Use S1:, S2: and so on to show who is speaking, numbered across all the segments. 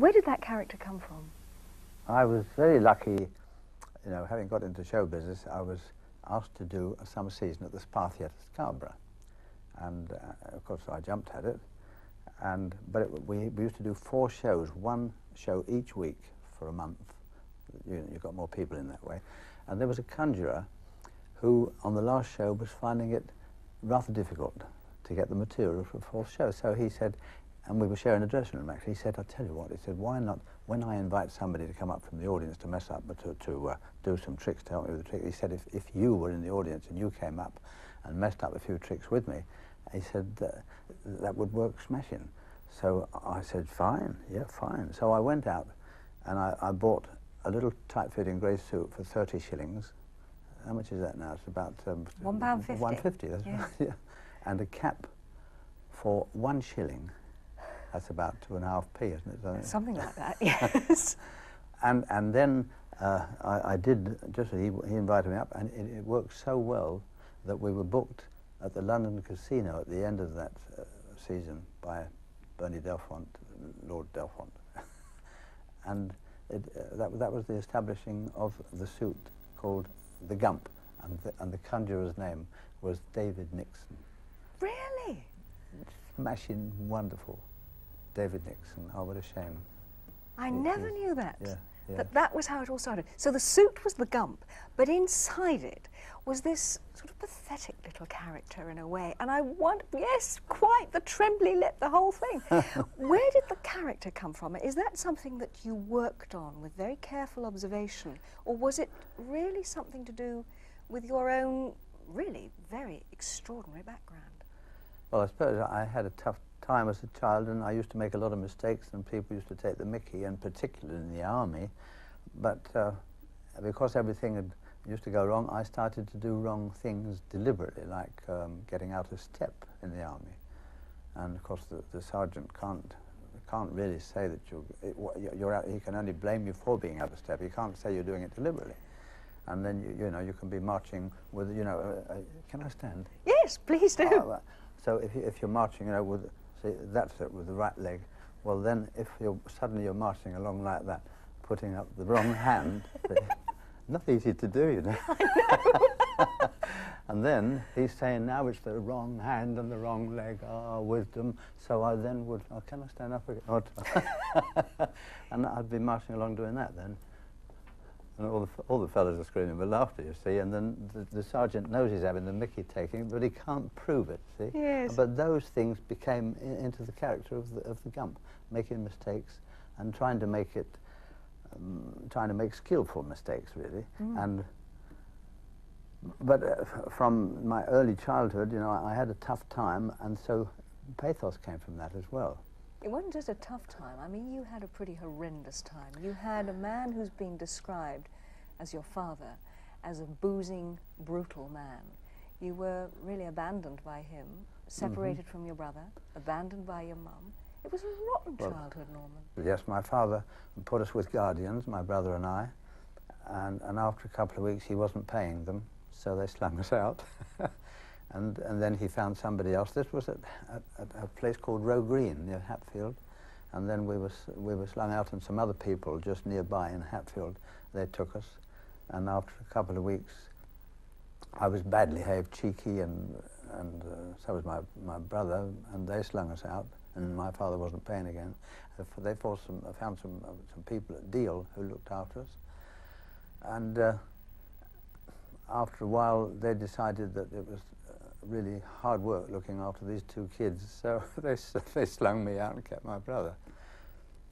S1: Where did that character come from?
S2: I was very lucky, you know, having got into show business, I was asked to do a summer season at the Spa Theatre, Scarborough. And of course I jumped at it. But we used to do 4 shows, 1 show each week for a month. You got more people in that way. And there was a conjurer who, on the last show, was finding it rather difficult to get the material for a 4th show. So he said, and we were sharing a dressing room actually, he said, I'll tell you what, he said, why not, when I invite somebody to come up from the audience to mess up, but to do some tricks to help me with the trick, he said, if you were in the audience and you came up and messed up a few tricks with me, he said, that would work smashing. So I said, fine, yeah, fine. So I went out and I bought a little tight-fitting grey suit for 30 shillings. How much is that now? It's about
S1: £1.50.
S2: £1.50, that's
S1: yes.
S2: right. Yeah. And a cap for 1 shilling. That's about 2.5p, isn't it?
S1: Something like that, yes.
S2: And then I did, just he invited me up, and it worked so well that we were booked at the London Casino at the end of that season by Bernie Delfont, Lord Delfont. And that was the establishing of the suit called the Gump, and the conjurer's name was David Nixon.
S1: Really?
S2: Smashing wonderful. David Nixon. Oh, what a shame.
S1: I never knew that.
S2: Yeah, yeah.
S1: That was how it all started. So the suit was the Gump, but inside it was this sort of pathetic little character in a way. And I want, yes, quite the trembly lip, the whole thing. Where did the character come from? Is that something that you worked on with very careful observation, or was it really something to do with your own really very extraordinary background?
S2: Well, I suppose I had a tough time as a child, and I used to make a lot of mistakes, and people used to take the mickey, and particularly in the army. But because everything used to go wrong, I started to do wrong things deliberately, like getting out of step in the army. And of course, the sergeant can't really say that you're out. He can only blame you for being out of step. He can't say you're doing it deliberately. And then you know you can be marching with can I stand?
S1: Yes, please do.
S2: So if you're marching, you know, with that's it, with the right leg. Well, then if suddenly you're marching along like that, putting up the wrong hand, not easy to do, you know. And then he's saying, now it's the wrong hand and the wrong leg, wisdom. So I then would, can I stand up again? And I'd be marching along doing that then. And all the fellas are screaming with laughter, you see, and then the sergeant knows he's having the mickey taking, but he can't prove it, see?
S1: Yes.
S2: But those things became into the character of the Gump, making mistakes and trying to make it, trying to make skillful mistakes, really. But from my early childhood, you know, I had a tough time, and so pathos came from that as well.
S1: It wasn't just a tough time. I mean, you had a pretty horrendous time. You had a man who's been described as your father, as a boozing, brutal man. You were really abandoned by him, separated from your brother, abandoned by your mum. It was a rotten childhood, Norman.
S2: Yes, my father put us with guardians, my brother and I, and after a couple of weeks he wasn't paying them, so they slung us out. And then he found somebody else. This was at a place called Row Green near Hatfield, and then we were slung out, and some other people just nearby in Hatfield, they took us, and after a couple of weeks I was badly behaved, cheeky, and so was my brother, and they slung us out, and my father wasn't paying again. They found some people at Deal who looked after us, and after a while they decided that it was really hard work looking after these 2 kids, so they slung me out and kept my brother.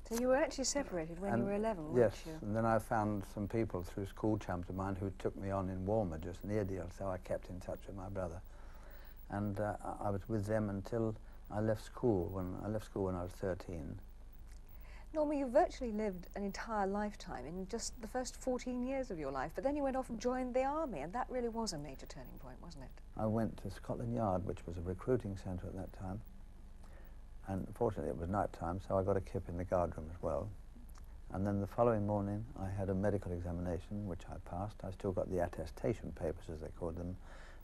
S1: So you were actually separated when you were 11, weren't you?
S2: Yes, and then I found some people through school chums of mine who took me on in Walmer, just near Deal, so I kept in touch with my brother. And I was with them until I left school. When I left school when I was 13.
S1: Norma, you virtually lived an entire lifetime in just the first 14 years of your life, but then you went off and joined the army, and that really was a major turning point, wasn't it?
S2: I went to Scotland Yard, which was a recruiting centre at that time, and fortunately it was night time, so I got a kip in the guard room as well. And then the following morning I had a medical examination, which I passed. I still got the attestation papers, as they called them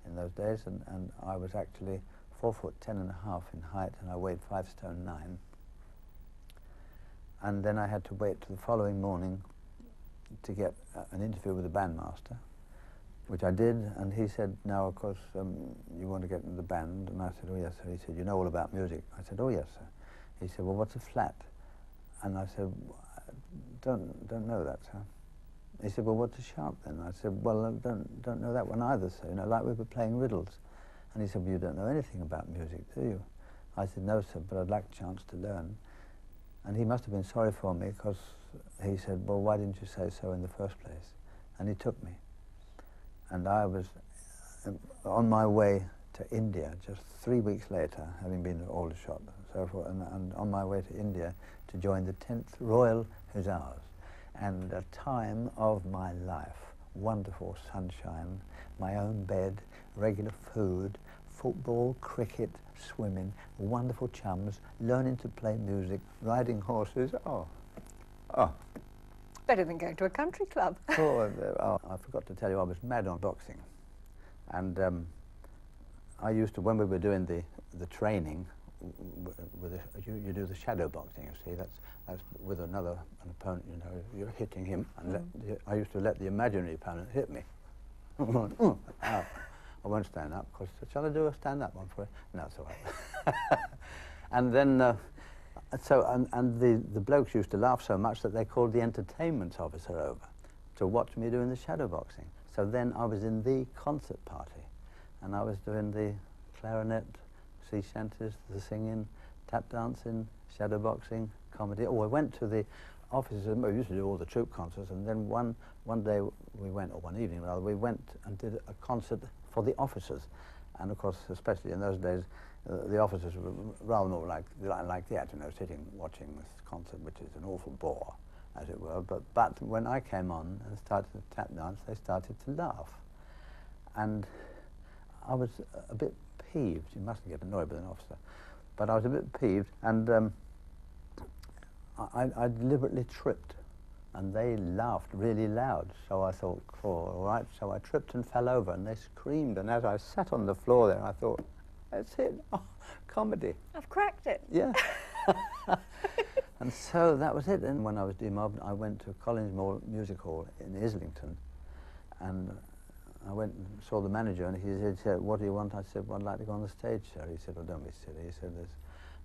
S2: in those days, and I was actually 4'10.5" in height, and I weighed 5 stone 9. And then I had to wait till the following morning to get an interview with the bandmaster, which I did, and he said, now, of course, you want to get in the band? And I said, oh, yes, sir. He said, you know all about music? I said, oh, yes, sir. He said, well, what's a flat? And I said, don't know that, sir. He said, well, what's a sharp then? I said, well, I don't know that one either, sir. You know, like we were playing riddles. And he said, well, you don't know anything about music, do you? I said, no, sir, but I'd like a chance to learn. And he must have been sorry for me, because he said, well, why didn't you say so in the first place? And he took me. And I was on my way to India just 3 weeks later, having been to Aldershot and so forth, and on my way to India to join the 10th Royal Hussars. And a time of my life, wonderful sunshine, my own bed, regular food, football, cricket, swimming, wonderful chums, learning to play music, riding horses. Oh.
S1: Better than going to a country club.
S2: I forgot to tell you, I was mad on boxing. And I used to, when we were doing the training, you do the shadow boxing, you see, that's with an opponent, you know, you're hitting him, and I used to let the imaginary opponent hit me. I won't stand up, because shall I do a stand-up one for you? No, it's all right. And then, the blokes used to laugh so much that they called the entertainment officer over to watch me doing the shadow boxing. So then I was in the concert party, and I was doing the clarinet, sea shanties, the singing, tap dancing, shadow boxing, comedy. Oh, I went to the offices. We used to do all the troop concerts, and then one day we went, or one evening rather, we went and did a concert for the officers. And of course, especially in those days, the officers were rather more like that, you know, sitting watching this concert, which is an awful bore, as it were. But when I came on and started to tap dance, they started to laugh. And I was a bit peeved. You mustn't get annoyed with an officer. But I was a bit peeved, and I deliberately tripped, and they laughed really loud. So I thought, oh, all right. So I tripped and fell over, and they screamed. And as I sat on the floor there, I thought, that's it. Oh, comedy.
S1: I've cracked it.
S2: Yeah. And so that was it. And when I was demobbed, I went to Collins Music Hall in Islington, and I went and saw the manager, and he said, what do you want? I said, well, I'd like to go on the stage, sir. He said, well, don't be silly. He said,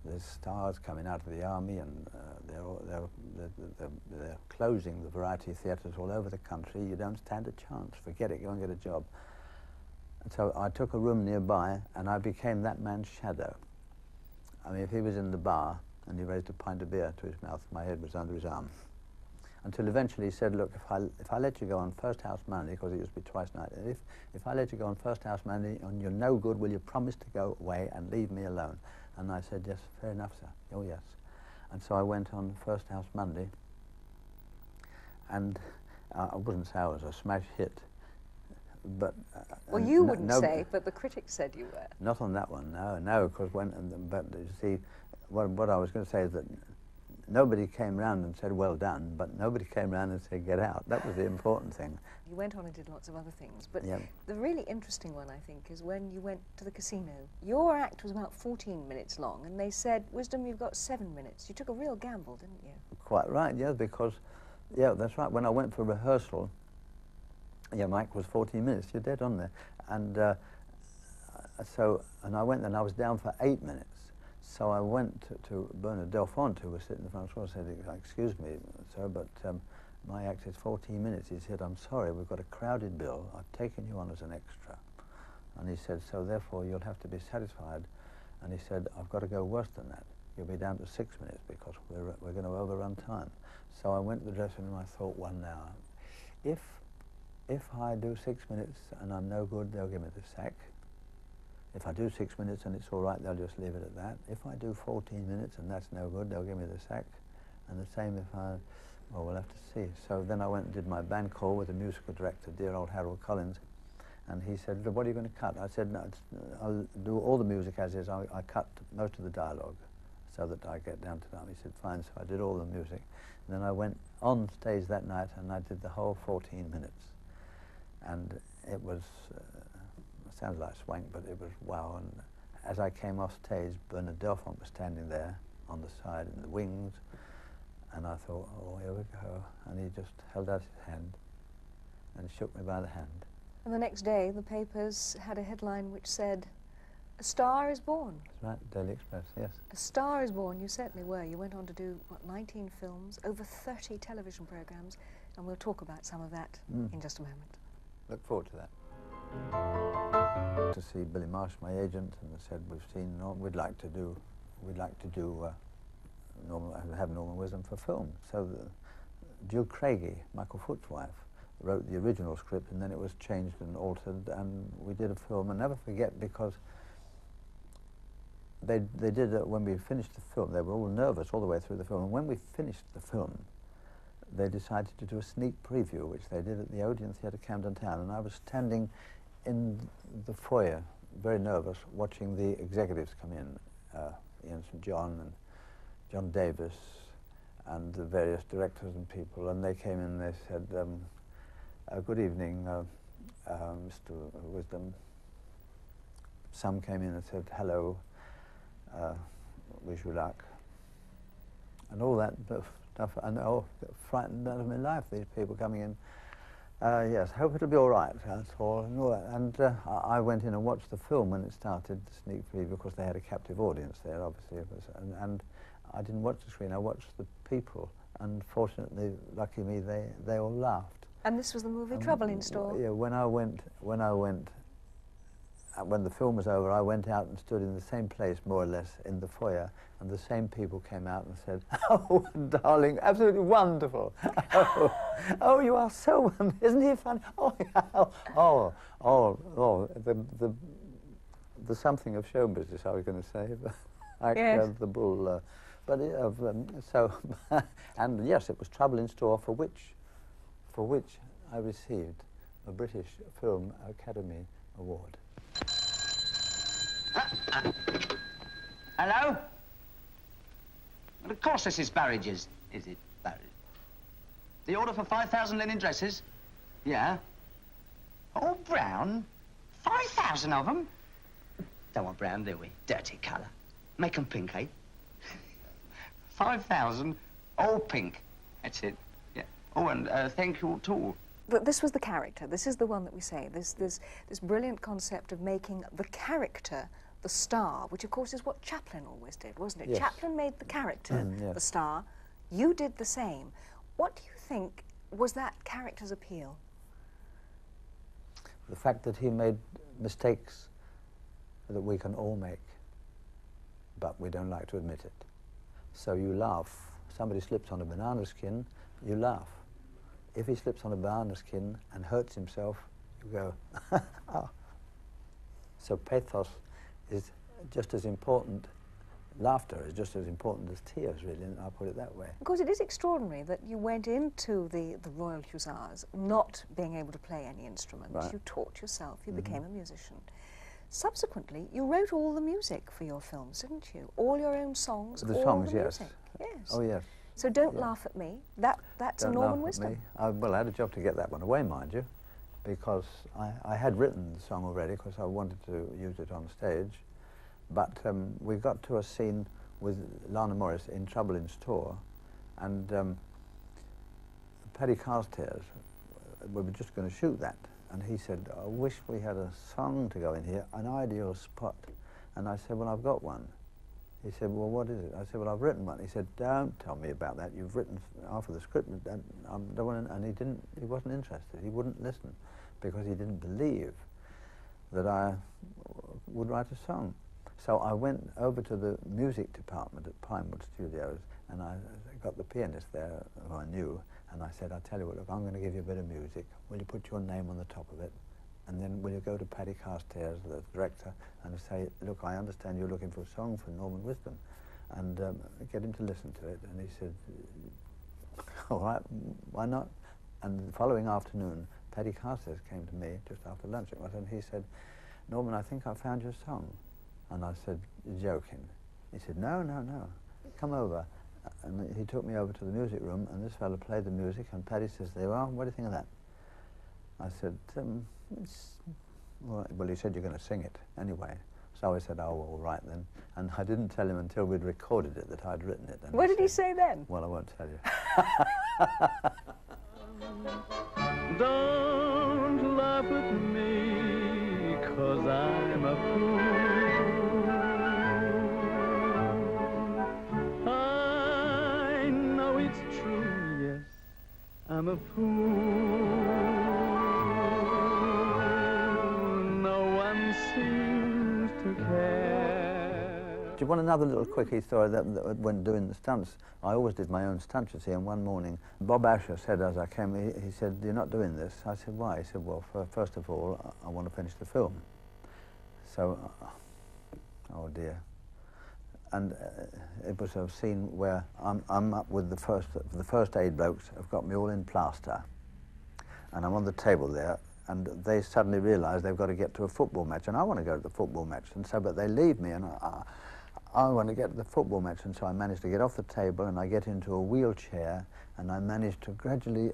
S2: there's stars coming out of the army, and they're closing the variety theatres all over the country. You don't stand a chance. Forget it. Go and get a job. And so I took a room nearby, and I became that man's shadow. I mean, if he was in the bar and he raised a pint of beer to his mouth, my head was under his arm. Until eventually he said, look, if I let you go on first house Monday, because it used to be twice a night, if I let you go on first house Monday and you're no good, will you promise to go away and leave me alone? And I said, yes, fair enough, sir. Oh, yes. And so I went on first house Monday, and I wouldn't say I was a smash hit, but...
S1: well, you wouldn't say, but the critics said you were.
S2: Not on that one, no, because but you see, what I was going to say is that nobody came round and said, well done, but nobody came round and said, get out. That was the important thing.
S1: You went on and did lots of other things, but
S2: yeah.
S1: The really interesting one, I think, is when you went to the casino. Your act was about 14 minutes long, and they said, Wisdom, you've got 7 minutes. You took a real gamble, didn't you?
S2: Quite right, yeah, because, yeah, that's right. When I went for rehearsal, yeah, my act was 14 minutes. You're dead on there. And and I went, and I was down for 8 minutes. So I went to Bernard Delfont, who was sitting in the front row, and said, excuse me, sir, but my act is 14 minutes. He said, I'm sorry, we've got a crowded bill. I've taken you on as an extra. And he said, so therefore you'll have to be satisfied. And he said, I've got to go worse than that. You'll be down to 6 minutes because we're going to overrun time. So I went to the dressing room, I thought, well, now, if I do 6 minutes and I'm no good, they'll give me the sack. If I do 6 minutes and it's all right, they'll just leave it at that. If I do 14 minutes and that's no good, they'll give me the sack. And the same if well, we'll have to see. So then I went and did my band call with the musical director, dear old Harold Collins, and he said, what are you going to cut? I said, no, I'll do all the music as is. I cut most of the dialogue so that I get down to that. He said, fine. So I did all the music. And then I went on stage that night and I did the whole 14 minutes. And it was... sounds like swank, but it was wow. And as I came off stage, Bernard Delfont was standing there on the side in the wings, And I thought, oh, here we go. And he just held out his hand and shook me by the hand.
S1: And the next day, the papers had a headline which said, "A star is born."
S2: That's right, Daily Express, yes.
S1: A star is born. You certainly were. You went on to do, what, 19 films, over 30 television programmes, and we'll talk about some of that in just a moment.
S2: Look forward to that. To see Billy Marsh, my agent, and they said, we've seen, we'd like to do have Norman Wisdom for film. So Jill Craigie, Michael Foot's wife, wrote the original script, and then it was changed and altered, and we did a film. And never forget, because they did when we finished the film, they were all nervous all the way through the film, and when we finished the film, they decided to do a sneak preview, which they did at the Odeon Theatre, Camden Town, and I was standing in the foyer, very nervous, watching the executives come in, Ian St. John and John Davis, and the various directors and people, and they came in and they said, good evening, Mr. Wisdom. Some came in and said, hello, wish you luck, and all that stuff, and frightened out of my life, these people coming in. Yes, hope it'll be all right, that's all, and all that. And I went in and watched the film when it started, the sneak preview, because they had a captive audience there, obviously, and I didn't watch the screen, I watched the people, and fortunately, lucky me, they all laughed.
S1: And this was the movie Trouble in Store?
S2: Yeah, when the film was over, I went out and stood in the same place, more or less, in the foyer, and the same people came out and said, oh, darling, absolutely wonderful. Oh, you are so wonderful. Isn't he funny? Oh, yeah. The something of show business, I was going to say.
S1: Yes.
S2: The bull. And yes, it was Trouble in Store, for which I received a British Film Academy Award.
S3: Hello? Well, of course this is Barrage's. Is it Barrage? The order for 5,000 linen dresses? Yeah. All brown? 5,000 of them? Don't want brown, do we? Dirty colour. Make 'em pink, eh? 5,000, all pink. That's it. Yeah. Oh, and thank you too.
S1: But this was the character. This is the one that we say. This brilliant concept of making the character the star, which of course is what Chaplin always did, wasn't it?
S2: Yes.
S1: Chaplin made the character
S2: Yes.
S1: the star. You did the same. What do you think was that character's appeal?
S2: The fact that he made mistakes that we can all make, but we don't like to admit it. So you laugh. Somebody slips on a banana skin, you laugh. If he slips on a banana skin and hurts himself, you go, oh. So pathos is just as important, laughter is just as important as tears, really, and I'll put it that way.
S1: Of course, it is extraordinary that you went into the Royal Hussars not being able to play any instrument.
S2: Right.
S1: You taught yourself, you became a musician. Subsequently, you wrote all the music for your films, didn't you? All your own songs,
S2: The
S1: all
S2: songs,
S1: the
S2: yes.
S1: music. Yes.
S2: Oh, yes.
S1: So don't laugh at me. That's
S2: Don't
S1: a Norman
S2: laugh at
S1: Wisdom.
S2: me. Well, I had a job to get that one away, mind you, because I had written the song already, because I wanted to use it on stage. But we got to a scene with Lana Morris in Trouble in Store, and Paddy Carstairs, we were just going to shoot that, and he said, I wish we had a song to go in here, an ideal spot. And I said, well, I've got one. He said, well, what is it? I said, well, I've written one. He said, don't tell me about that. You've written half of the script, and he wasn't interested. He wouldn't listen, because he didn't believe that I would write a song. So I went over to the music department at Pinewood Studios, and I got the pianist there who I knew, and I said, I'll tell you what, look, I'm going to give you a bit of music. Will you put your name on the top of it? And then will you go to Paddy Carstairs, the director, and say, look, I understand you're looking for a song for Norman Wisdom, and get him to listen to it. And he said, all right, why not? And the following afternoon, Paddy Carstairs came to me just after lunch, and he said, Norman, I think I found your song. And I said, you're joking. He said, no, no, no, come over. And he took me over to the music room, and this fellow played the music, and Paddy says, there you are, what do you think of that? I said, well, he said, you're going to sing it anyway. So I said, oh, all right then. And I didn't tell him until we'd recorded it that I'd written it. And
S1: What did he say then?
S2: Well, I won't tell you.
S4: Don't laugh at me, 'cause I'm a fool. I know it's true, yes, I'm a fool. No one seems to care.
S2: Do you want another little quickie story that when doing the stunts? I always did my own stunts, you see, and one morning Bob Asher said as I came, he said, you're not doing this. I said, why? He said, well, first of all, I want to finish the film. So, oh dear. And it was a scene where I'm up with the first aid blokes have got me all in plaster, and I'm on the table there, and they suddenly realise they've got to get to a football match, and I want to go to the football match, and so, but they leave me, and I want to get to the football match, and so I managed to get off the table, and I get into a wheelchair, and I managed to gradually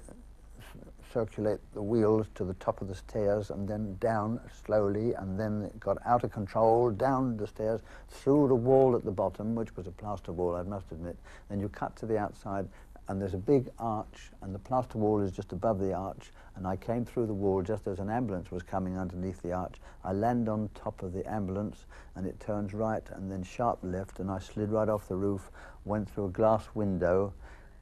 S2: circulate the wheels to the top of the stairs, and then down slowly, and then it got out of control, down the stairs, through the wall at the bottom, which was a plaster wall, I must admit. Then you cut to the outside, and there's a big arch, and the plaster wall is just above the arch, and I came through the wall just as an ambulance was coming underneath the arch. I land on top of the ambulance, and it turns right and then sharp left, and I slid right off the roof, went through a glass window,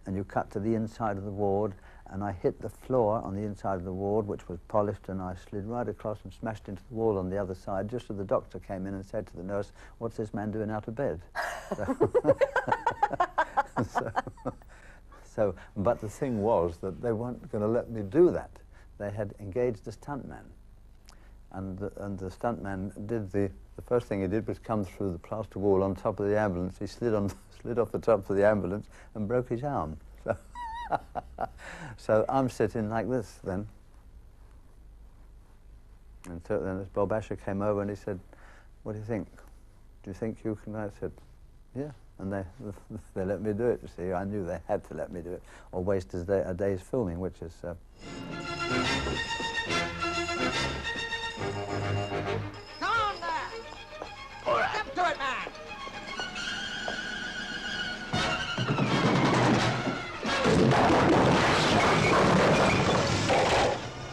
S2: and you cut to the inside of the ward, and I hit the floor on the inside of the ward, which was polished, and I slid right across and smashed into the wall on the other side, just as the doctor came in and said to the nurse, what's this man doing out of bed? But the thing was that they weren't going to let me do that. They had engaged a stuntman, and the stuntman did the first thing he did was come through the plaster wall on top of the ambulance. He slid off the top of the ambulance and broke his arm. So I'm sitting like this then. And so then as Bob Asher came over and he said, what do you think? Do you think you can? I said, yeah. And they let me do it, you see. I knew they had to let me do it, or waste a day's filming, which is...
S3: Come on there! All right. Step to it, man!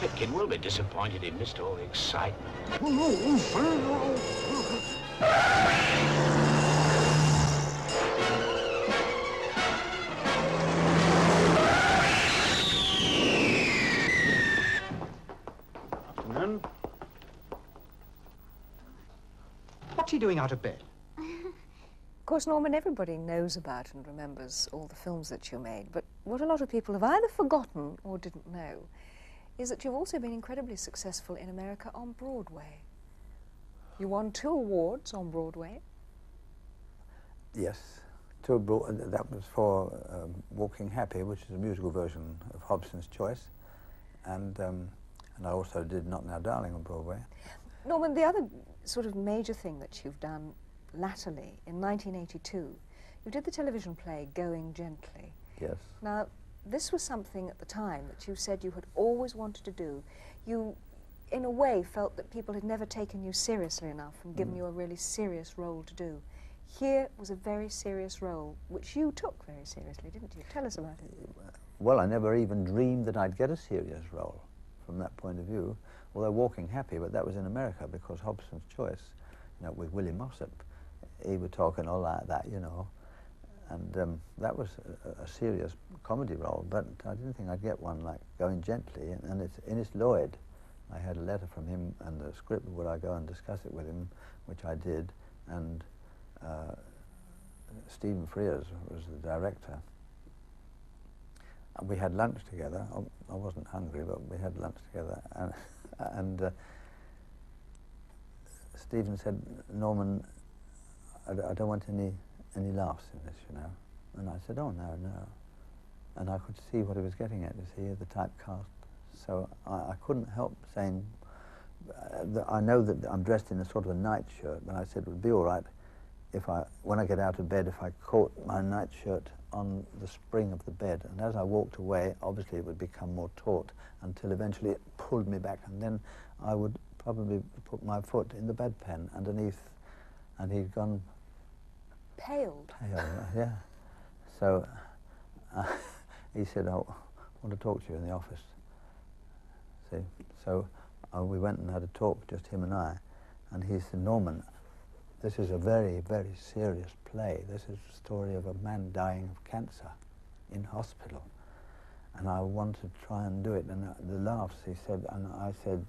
S5: Pitkin will be disappointed he missed all the excitement.
S3: Afternoon. What's he doing out of bed?
S1: Of course, Norman, everybody knows about and remembers all the films that you made, but what a lot of people have either forgotten or didn't know is that you've also been incredibly successful in America on Broadway. You won 2 awards on Broadway.
S2: Yes, that was for Walking Happy, which is a musical version of Hobson's Choice, and I also did Not Now Darling on Broadway.
S1: Norman, the other sort of major thing that you've done latterly, in 1982, you did the television play Going Gently.
S2: Yes.
S1: Now, this was something at the time that you said you had always wanted to do. You, in a way, felt that people had never taken you seriously enough and given you a really serious role to do. Here was a very serious role, which you took very seriously, didn't you? Tell us about it.
S2: Well, I never even dreamed that I'd get a serious role from that point of view, although Walking Happy, but that was in America because Hobson's Choice, you know, with Willie Mossop, he would talk and all like that, you know, and that was a serious comedy role, but I didn't think I'd get one like Going Gently, and it's Innes Lloyd. I had a letter from him and the script, would I go and discuss it with him, which I did, and Stephen Frears was the director. We had lunch together. I wasn't hungry, but we had lunch together, and Stephen said, Norman, I don't want any laughs in this, you know. And I said, oh, no. And I could see what he was getting at, you see, the typecast. So I couldn't help saying, I know that I'm dressed in a sort of a nightshirt, but I said it would be all right if when I get out of bed, if I caught my nightshirt on the spring of the bed. And as I walked away, obviously it would become more taut until eventually it pulled me back, and then I would probably put my foot in the bedpan underneath and he'd gone
S1: Paled.
S2: pale, yeah. So he said, "Oh, I want to talk to you in the office." See, so we went and had a talk, just him and I, and he said, "Norman, this is a very, very serious play. This is the story of a man dying of cancer in hospital, and I want to try and do it." And the laughs, he said, and I said,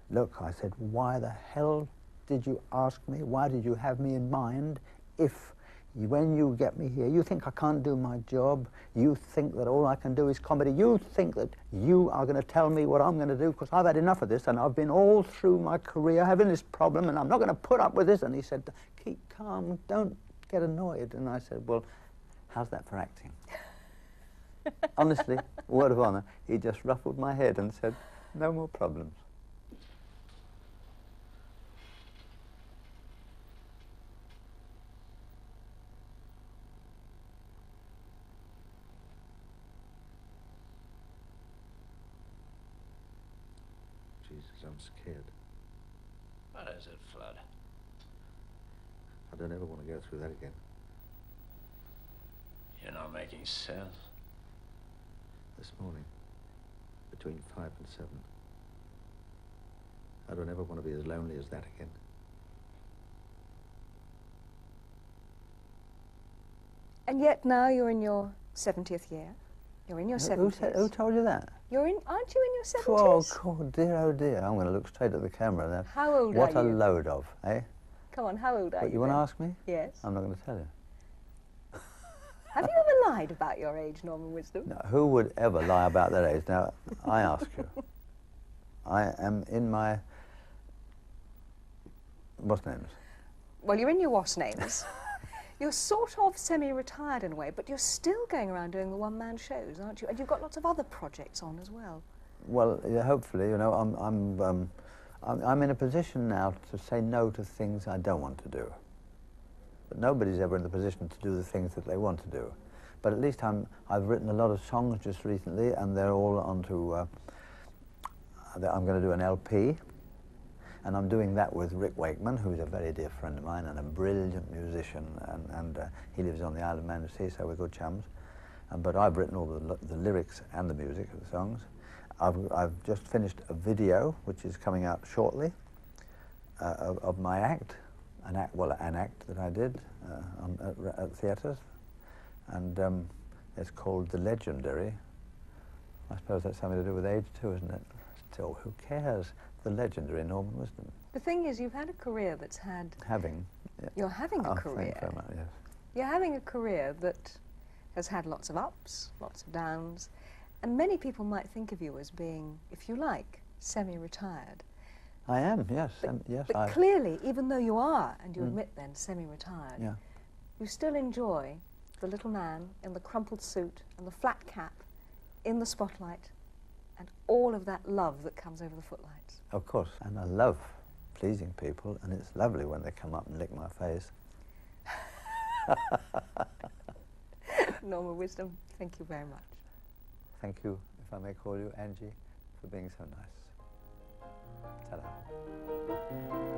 S2: "Look," I said, "why the hell did you ask me? Why did you have me in mind if when you get me here, you think I can't do my job, you think that all I can do is comedy, you think that you are going to tell me what I'm going to do, because I've had enough of this, and I've been all through my career having this problem, and I'm not going to put up with this." And he said, "Keep calm, don't get annoyed." And I said, "Well, how's that for acting?" Honestly, word of honour, he just ruffled my head and said, "No more problems." Jesus, I'm scared.
S5: What is it, Flood?
S2: I don't ever want to go through that again.
S5: You're not making sense.
S2: This morning, between 5 and 7, I don't ever want to be as lonely as that again.
S1: And yet now you're in your 70th year. You're in your 70s.
S2: Who told you that?
S1: Aren't you in your 70s?
S2: Oh, dear, oh dear. I'm going to look straight at the camera now.
S1: How old
S2: What
S1: are
S2: a
S1: you?
S2: load of, eh?
S1: Come on, how old are
S2: But
S1: you?
S2: you want to
S1: then?
S2: ask me?
S1: Yes.
S2: I'm not going to tell you.
S1: Have you ever lied about your age, Norman Wisdom?
S2: No, who would ever lie about their age? Now, I ask you. I am in my... What's names?
S1: Well, you're in your what's names. You're sort of semi-retired in a way, but you're still going around doing the one-man shows, aren't you? And you've got lots of other projects on as well.
S2: Well, yeah, hopefully, you know, I'm in a position now to say no to things I don't want to do. But nobody's ever in the position to do the things that they want to do. But at least I've written a lot of songs just recently, and they're all onto... I'm going to do an LP, and I'm doing that with Rick Wakeman, who's a very dear friend of mine and a brilliant musician, and he lives on the Isle of Man Sea, so we're good chums. But I've written all the lyrics and the music of the songs. I've just finished a video, which is coming out shortly, of my act, an act that I did at theatres, and it's called The Legendary. I suppose that's something to do with age too, isn't it? Still, who cares? The legendary Norman Wisdom.
S1: The thing is, you've had a career that's had...
S2: Having. Yeah.
S1: You're having a career.
S2: Thank you very much, yes.
S1: You're having a career that has had lots of ups, lots of downs, and many people might think of you as being, if you like, semi-retired.
S2: I am, yes.
S1: But clearly, even though you are, and you admit then, semi-retired,
S2: Yeah.
S1: you still enjoy the little man in the crumpled suit and the flat cap in the spotlight and all of that love that comes over the footlights.
S2: Of course, and I love pleasing people, and it's lovely when they come up and lick my face.
S1: Norman Wisdom, thank you very much.
S2: Thank you, if I may call you, Angie, for being so nice. Ta-da.